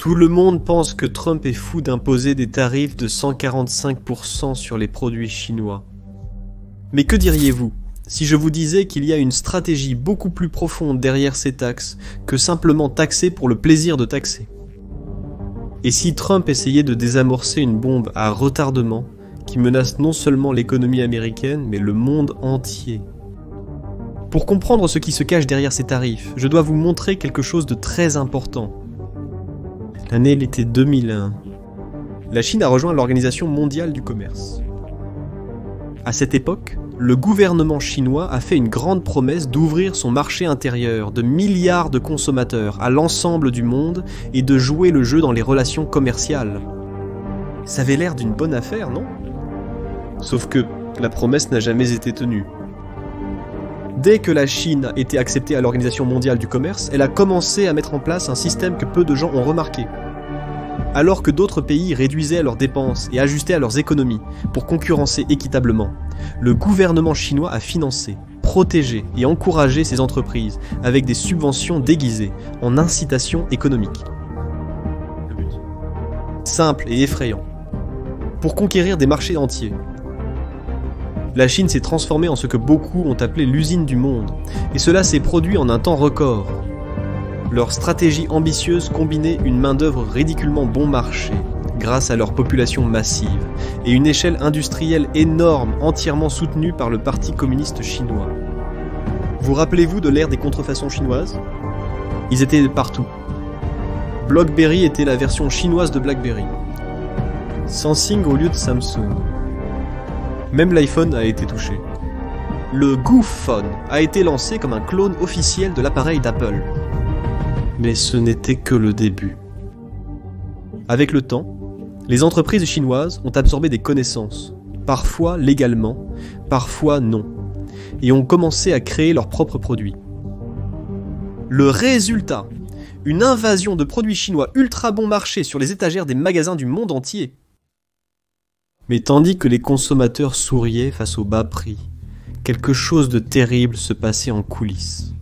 Tout le monde pense que Trump est fou d'imposer des tarifs de 145% sur les produits chinois. Mais que diriez-vous si je vous disais qu'il y a une stratégie beaucoup plus profonde derrière ces taxes que simplement taxer pour le plaisir de taxer? Et si Trump essayait de désamorcer une bombe à retardement qui menace non seulement l'économie américaine, mais le monde entier? Pour comprendre ce qui se cache derrière ces tarifs, je dois vous montrer quelque chose de très important. L'année était 2001. La Chine a rejoint l'Organisation mondiale du commerce. À cette époque, le gouvernement chinois a fait une grande promesse d'ouvrir son marché intérieur de milliards de consommateurs à l'ensemble du monde et de jouer le jeu dans les relations commerciales. Ça avait l'air d'une bonne affaire, non? Sauf que la promesse n'a jamais été tenue. Dès que la Chine a été acceptée à l'Organisation mondiale du commerce, elle a commencé à mettre en place un système que peu de gens ont remarqué. Alors que d'autres pays réduisaient leurs dépenses et ajustaient leurs économies pour concurrencer équitablement, le gouvernement chinois a financé, protégé et encouragé ces entreprises avec des subventions déguisées en incitations économiques. Le but. Simple et effrayant. Pour conquérir des marchés entiers. La Chine s'est transformée en ce que beaucoup ont appelé l'usine du monde, et cela s'est produit en un temps record. Leur stratégie ambitieuse combinait une main-d'œuvre ridiculement bon marché, grâce à leur population massive, et une échelle industrielle énorme entièrement soutenue par le Parti communiste chinois. Vous rappelez-vous de l'ère des contrefaçons chinoises? Ils étaient partout. BlackBerry était la version chinoise de BlackBerry. Samsung au lieu de Samsung. Même l'iPhone a été touché. Le Goophone a été lancé comme un clone officiel de l'appareil d'Apple. Mais ce n'était que le début. Avec le temps, les entreprises chinoises ont absorbé des connaissances, parfois légalement, parfois non, et ont commencé à créer leurs propres produits. Le résultat, une invasion de produits chinois ultra bon marché sur les étagères des magasins du monde entier. Mais tandis que les consommateurs souriaient face au bas prix, quelque chose de terrible se passait en coulisses.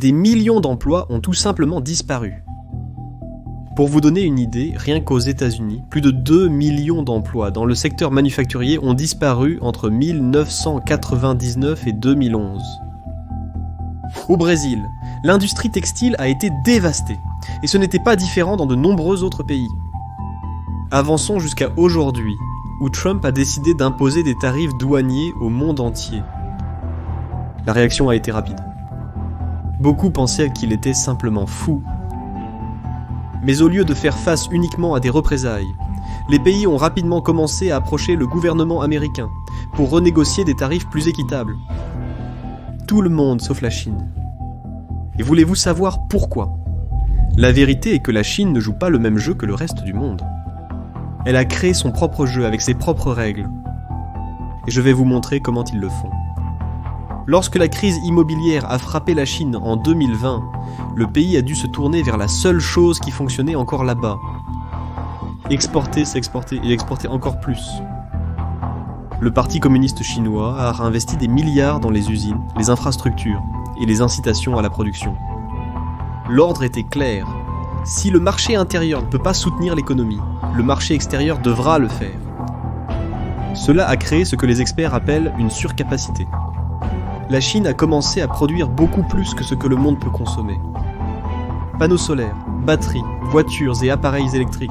Des millions d'emplois ont tout simplement disparu. Pour vous donner une idée, rien qu'aux États-Unis, plus de 2 millions d'emplois dans le secteur manufacturier ont disparu entre 1999 et 2011. Au Brésil, l'industrie textile a été dévastée, et ce n'était pas différent dans de nombreux autres pays. Avançons jusqu'à aujourd'hui, où Trump a décidé d'imposer des tarifs douaniers au monde entier. La réaction a été rapide. Beaucoup pensaient qu'il était simplement fou. Mais au lieu de faire face uniquement à des représailles, les pays ont rapidement commencé à approcher le gouvernement américain pour renégocier des tarifs plus équitables. Tout le monde sauf la Chine. Et voulez-vous savoir pourquoi? La vérité est que la Chine ne joue pas le même jeu que le reste du monde. Elle a créé son propre jeu avec ses propres règles. Et je vais vous montrer comment ils le font. Lorsque la crise immobilière a frappé la Chine en 2020, le pays a dû se tourner vers la seule chose qui fonctionnait encore là-bas. Exporter, s'exporter et exporter encore plus. Le Parti communiste chinois a réinvesti des milliards dans les usines, les infrastructures et les incitations à la production. L'ordre était clair. Si le marché intérieur ne peut pas soutenir l'économie, le marché extérieur devra le faire. Cela a créé ce que les experts appellent une surcapacité. La Chine a commencé à produire beaucoup plus que ce que le monde peut consommer. Panneaux solaires, batteries, voitures et appareils électriques.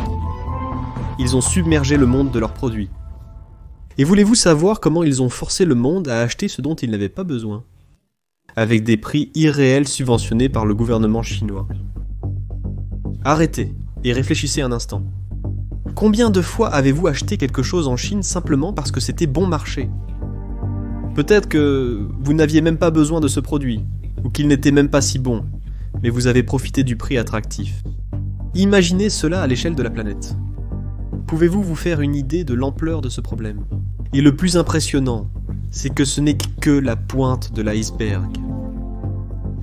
Ils ont submergé le monde de leurs produits. Et voulez-vous savoir comment ils ont forcé le monde à acheter ce dont il n'avait pas besoin? Avec des prix irréels subventionnés par le gouvernement chinois. Arrêtez et réfléchissez un instant. Combien de fois avez-vous acheté quelque chose en Chine simplement parce que c'était bon marché? Peut-être que vous n'aviez même pas besoin de ce produit, ou qu'il n'était même pas si bon, mais vous avez profité du prix attractif. Imaginez cela à l'échelle de la planète. Pouvez-vous vous faire une idée de l'ampleur de ce problème? Et le plus impressionnant, c'est que ce n'est que la pointe de l'iceberg.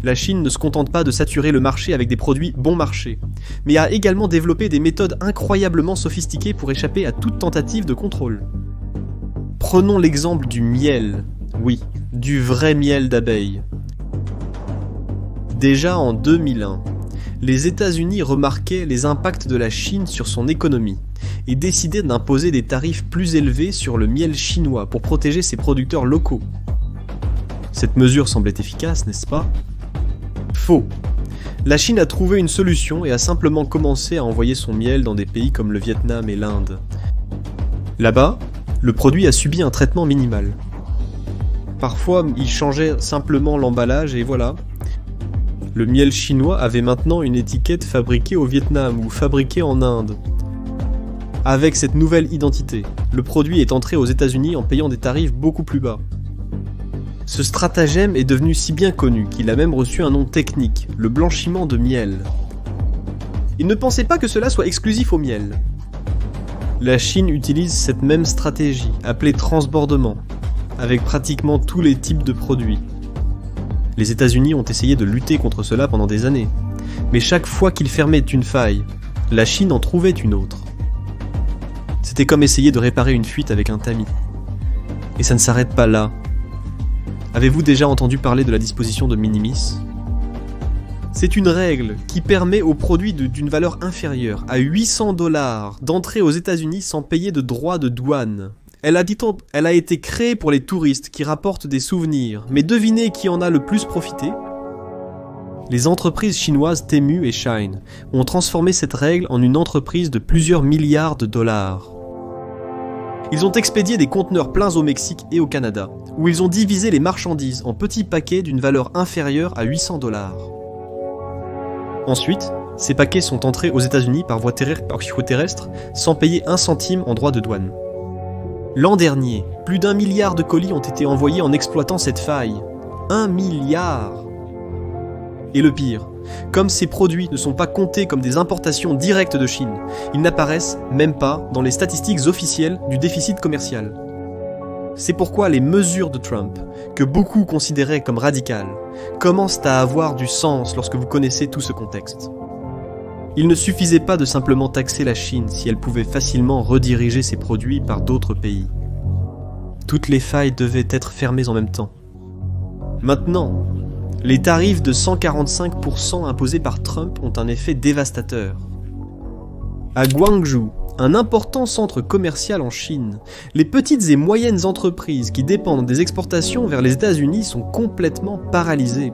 La Chine ne se contente pas de saturer le marché avec des produits bon marché, mais a également développé des méthodes incroyablement sophistiquées pour échapper à toute tentative de contrôle. Prenons l'exemple du miel, oui, du vrai miel d'abeille. Déjà en 2001, les États-Unis remarquaient les impacts de la Chine sur son économie et décidaient d'imposer des tarifs plus élevés sur le miel chinois pour protéger ses producteurs locaux. Cette mesure semblait efficace, n'est-ce pas? Faux. La Chine a trouvé une solution et a simplement commencé à envoyer son miel dans des pays comme le Vietnam et l'Inde. Là-bas, le produit a subi un traitement minimal. Parfois, il changeait simplement l'emballage et voilà. Le miel chinois avait maintenant une étiquette fabriquée au Vietnam ou fabriquée en Inde. Avec cette nouvelle identité, le produit est entré aux États-Unis en payant des tarifs beaucoup plus bas. Ce stratagème est devenu si bien connu qu'il a même reçu un nom technique, le blanchiment de miel. Et ne pensez pas que cela soit exclusif au miel. La Chine utilise cette même stratégie, appelée transbordement, avec pratiquement tous les types de produits. Les États-Unis ont essayé de lutter contre cela pendant des années, mais chaque fois qu'ils fermaient une faille, la Chine en trouvait une autre. C'était comme essayer de réparer une fuite avec un tamis. Et ça ne s'arrête pas là. Avez-vous déjà entendu parler de la disposition de minimis? C'est une règle qui permet aux produits d'une valeur inférieure à 800 $ d'entrer aux États-Unis sans payer de droits de douane. Elle a été créée pour les touristes qui rapportent des souvenirs, mais devinez qui en a le plus profité? Les entreprises chinoises Temu et Shein ont transformé cette règle en une entreprise de plusieurs milliards de dollars. Ils ont expédié des conteneurs pleins au Mexique et au Canada, où ils ont divisé les marchandises en petits paquets d'une valeur inférieure à 800 $. Ensuite, ces paquets sont entrés aux États-Unis par voie terrestre sans payer un centime en droits de douane. L'an dernier, plus d'1 milliard de colis ont été envoyés en exploitant cette faille. 1 milliard! Et le pire, comme ces produits ne sont pas comptés comme des importations directes de Chine, ils n'apparaissent même pas dans les statistiques officielles du déficit commercial. C'est pourquoi les mesures de Trump, que beaucoup considéraient comme radicales, commencent à avoir du sens lorsque vous connaissez tout ce contexte. Il ne suffisait pas de simplement taxer la Chine si elle pouvait facilement rediriger ses produits par d'autres pays. Toutes les failles devaient être fermées en même temps. Maintenant, les tarifs de 145% imposés par Trump ont un effet dévastateur. À Guangzhou, un important centre commercial en Chine, les petites et moyennes entreprises qui dépendent des exportations vers les États-Unis sont complètement paralysées.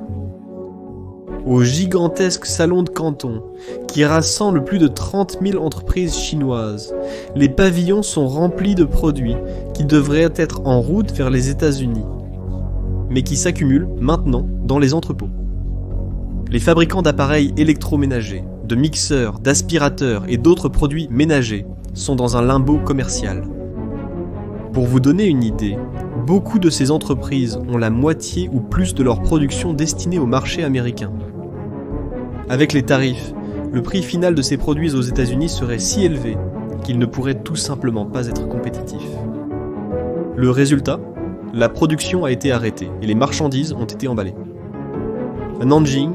Au gigantesque salon de Canton, qui rassemble plus de 30 000 entreprises chinoises, les pavillons sont remplis de produits qui devraient être en route vers les États-Unis, mais qui s'accumulent maintenant dans les entrepôts. Les fabricants d'appareils électroménagers, de mixeurs, d'aspirateurs et d'autres produits ménagers sont dans un limbo commercial. Pour vous donner une idée, beaucoup de ces entreprises ont la moitié ou plus de leur production destinée au marché américain. Avec les tarifs, le prix final de ces produits aux États-Unis serait si élevé qu'ils ne pourraient tout simplement pas être compétitifs. Le résultat ? La production a été arrêtée et les marchandises ont été emballées. À Nanjing,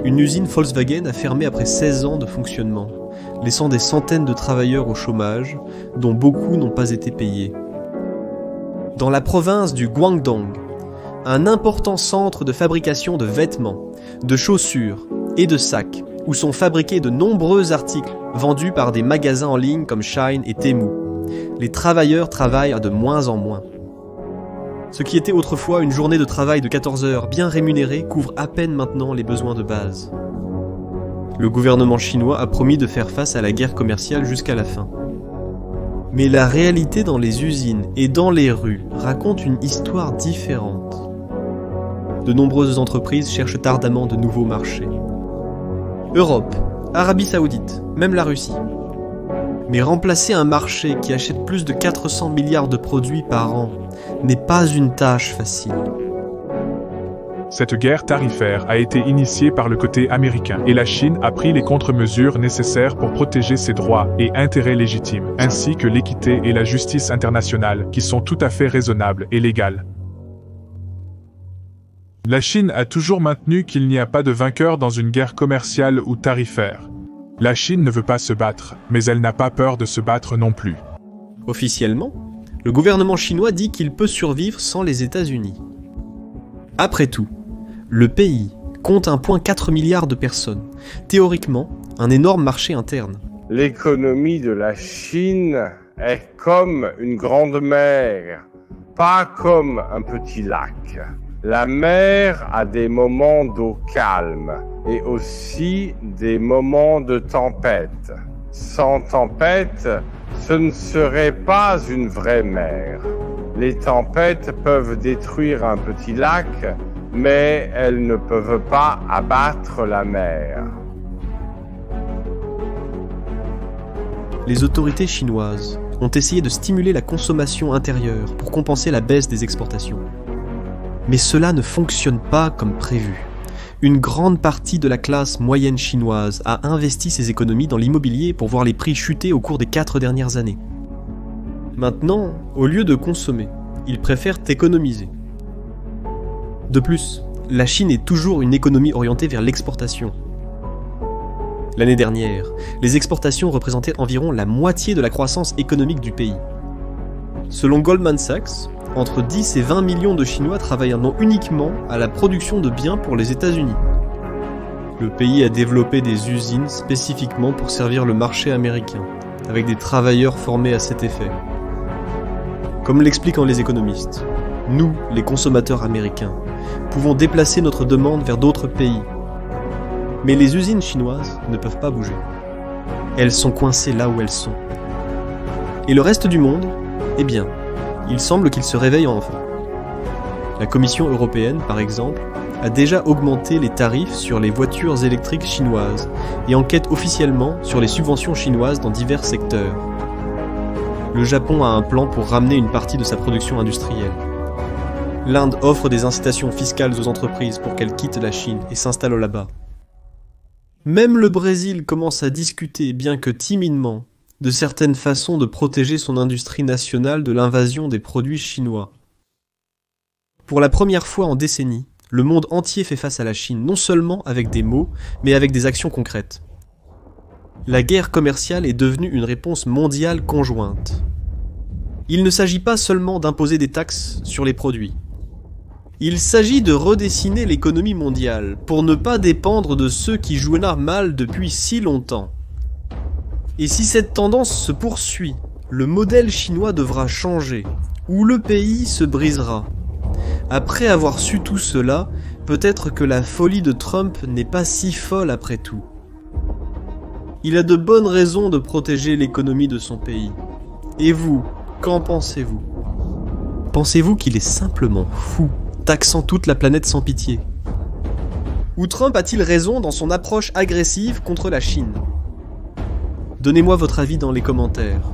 une usine Volkswagen a fermé après 16 ans de fonctionnement, laissant des centaines de travailleurs au chômage, dont beaucoup n'ont pas été payés. Dans la province du Guangdong, un important centre de fabrication de vêtements, de chaussures et de sacs, où sont fabriqués de nombreux articles vendus par des magasins en ligne comme Shein et Temu. Les travailleurs travaillent de moins en moins. Ce qui était autrefois une journée de travail de 14 heures bien rémunérée couvre à peine maintenant les besoins de base. Le gouvernement chinois a promis de faire face à la guerre commerciale jusqu'à la fin. Mais la réalité dans les usines et dans les rues raconte une histoire différente. De nombreuses entreprises cherchent ardemment de nouveaux marchés. Europe, Arabie Saoudite, même la Russie. Mais remplacer un marché qui achète plus de 400 milliards de produits par an n'est pas une tâche facile. Cette guerre tarifaire a été initiée par le côté américain et la Chine a pris les contre-mesures nécessaires pour protéger ses droits et intérêts légitimes, ainsi que l'équité et la justice internationale qui sont tout à fait raisonnables et légales. La Chine a toujours maintenu qu'il n'y a pas de vainqueur dans une guerre commerciale ou tarifaire. La Chine ne veut pas se battre, mais elle n'a pas peur de se battre non plus. Officiellement, le gouvernement chinois dit qu'il peut survivre sans les États-Unis. Après tout, le pays compte 1,4 milliard de personnes. Théoriquement, un énorme marché interne. L'économie de la Chine est comme une grande mer, pas comme un petit lac. La mer a des moments d'eau calme et aussi des moments de tempête. Sans tempête, ce ne serait pas une vraie mer. Les tempêtes peuvent détruire un petit lac, mais elles ne peuvent pas abattre la mer. Les autorités chinoises ont essayé de stimuler la consommation intérieure pour compenser la baisse des exportations. Mais cela ne fonctionne pas comme prévu. Une grande partie de la classe moyenne chinoise a investi ses économies dans l'immobilier pour voir les prix chuter au cours des 4 dernières années. Maintenant, au lieu de consommer, ils préfèrent économiser. De plus, la Chine est toujours une économie orientée vers l'exportation. L'année dernière, les exportations représentaient environ la moitié de la croissance économique du pays. Selon Goldman Sachs, entre 10 et 20 millions de Chinois travaillent uniquement à la production de biens pour les États-Unis. Le pays a développé des usines spécifiquement pour servir le marché américain, avec des travailleurs formés à cet effet. Comme l'expliquent les économistes, nous, les consommateurs américains, pouvons déplacer notre demande vers d'autres pays. Mais les usines chinoises ne peuvent pas bouger. Elles sont coincées là où elles sont. Et le reste du monde, eh bien, il semble qu'il se réveille enfin. La Commission européenne, par exemple, a déjà augmenté les tarifs sur les voitures électriques chinoises et enquête officiellement sur les subventions chinoises dans divers secteurs. Le Japon a un plan pour ramener une partie de sa production industrielle. L'Inde offre des incitations fiscales aux entreprises pour qu'elles quittent la Chine et s'installent là-bas. Même le Brésil commence à discuter, bien que timidement, de certaines façons de protéger son industrie nationale de l'invasion des produits chinois. Pour la première fois en décennies, le monde entier fait face à la Chine, non seulement avec des mots, mais avec des actions concrètes. La guerre commerciale est devenue une réponse mondiale conjointe. Il ne s'agit pas seulement d'imposer des taxes sur les produits. Il s'agit de redessiner l'économie mondiale pour ne pas dépendre de ceux qui jouent mal depuis si longtemps. Et si cette tendance se poursuit, le modèle chinois devra changer, ou le pays se brisera. Après avoir su tout cela, peut-être que la folie de Trump n'est pas si folle après tout. Il a de bonnes raisons de protéger l'économie de son pays. Et vous, qu'en pensez-vous? Pensez-vous qu'il est simplement fou, taxant toute la planète sans pitié? Ou Trump a-t-il raison dans son approche agressive contre la Chine? Donnez-moi votre avis dans les commentaires.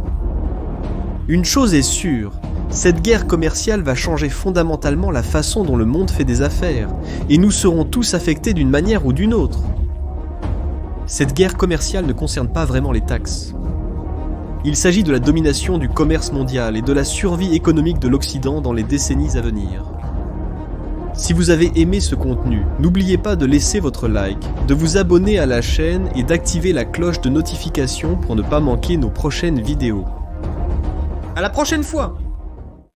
Une chose est sûre, cette guerre commerciale va changer fondamentalement la façon dont le monde fait des affaires, et nous serons tous affectés d'une manière ou d'une autre. Cette guerre commerciale ne concerne pas vraiment les taxes. Il s'agit de la domination du commerce mondial et de la survie économique de l'Occident dans les décennies à venir. Si vous avez aimé ce contenu, n'oubliez pas de laisser votre like, de vous abonner à la chaîne et d'activer la cloche de notification pour ne pas manquer nos prochaines vidéos. À la prochaine fois!